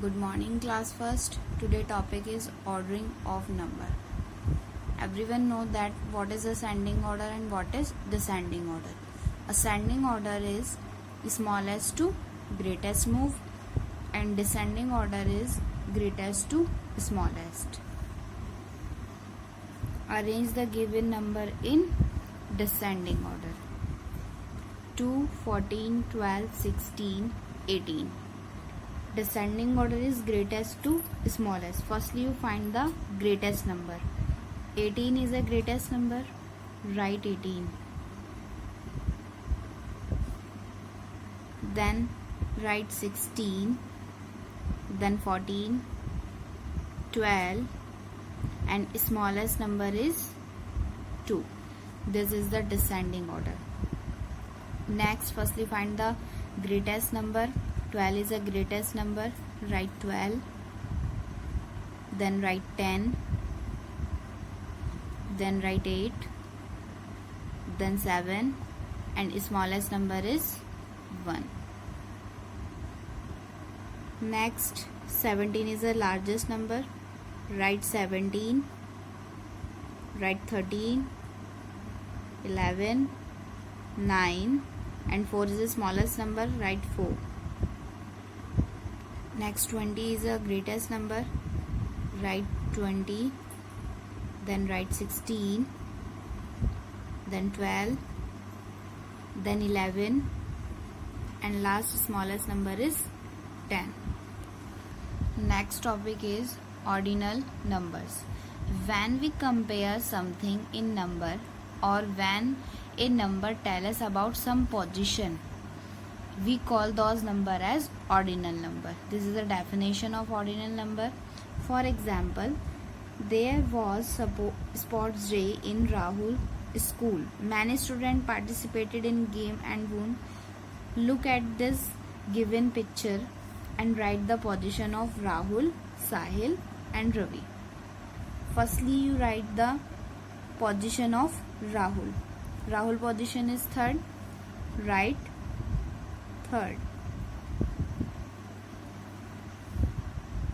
Good morning, class first. Today topic is ordering of number. Everyone know that what is ascending order and what is descending order. Ascending order is smallest to greatest move and descending order is greatest to smallest. Arrange the given number in descending order. 2, 14, 12, 16, 18. Descending order is greatest to smallest. Firstly, you find the greatest number. 18 is the greatest number. Write 18. Then write 16. Then 14, 12, and smallest number is 2. This is the descending order. Next, firstly find the greatest number. 12 is the greatest number. Write 12. Then write 10. Then write 8. Then 7. And smallest number is 1. Next, 17 is the largest number. Write 17. Write 13. 11. 9. And 4 is the smallest number. Write 4. Next, 20 is the greatest number. Write 20. Then write 16. Then 12. Then 11. And last smallest number is 10. Next topic is ordinal numbers. When we compare something in number or when a number tells us about some position, we call those number as ordinal number. This is the definition of ordinal number. For example, there was sports day in Rahul school. Many students participated in game and won. Look at this given picture and write the position of Rahul, Sahil and Ravi. Firstly, you write the position of Rahul. Rahul position is third. Write third.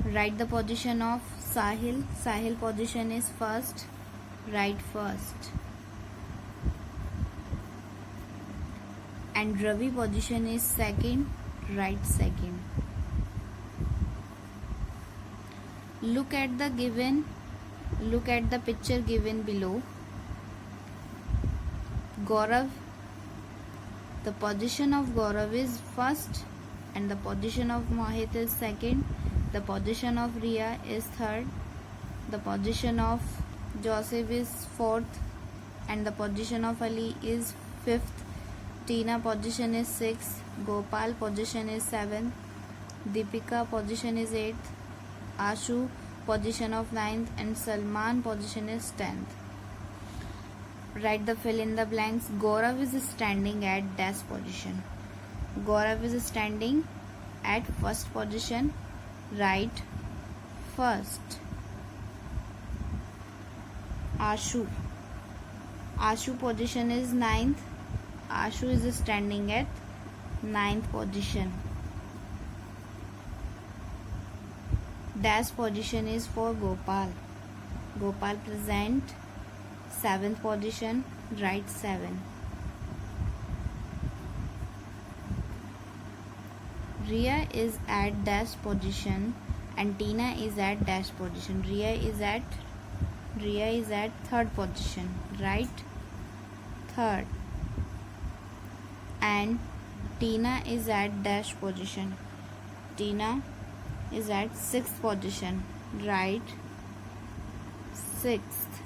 Write the position of Sahil. Sahil position is first. Write first. And Ravi position is second. Write second. Look at the picture given below. Gaurav, the position of Gaurav is first and the position of Mohit is second. The position of Riya is third. The position of Joseph is fourth and the position of Ali is fifth. Tina position is sixth. Gopal position is seventh. Deepika position is eighth. Ashu position of ninth and Salman position is 10th. Write the fill in the blanks. Gaurav is standing at dash position. Gaurav is standing at first position. Write first. Ashu position is ninth. Ashu is standing at ninth position. Dash position is for Gopal. Gopal present 7th position. Write 7. Riya is at dash position and Tina is at dash position. Riya is at third position. Write third. And Tina is at dash position. Tina is at 6th position. Write 6th.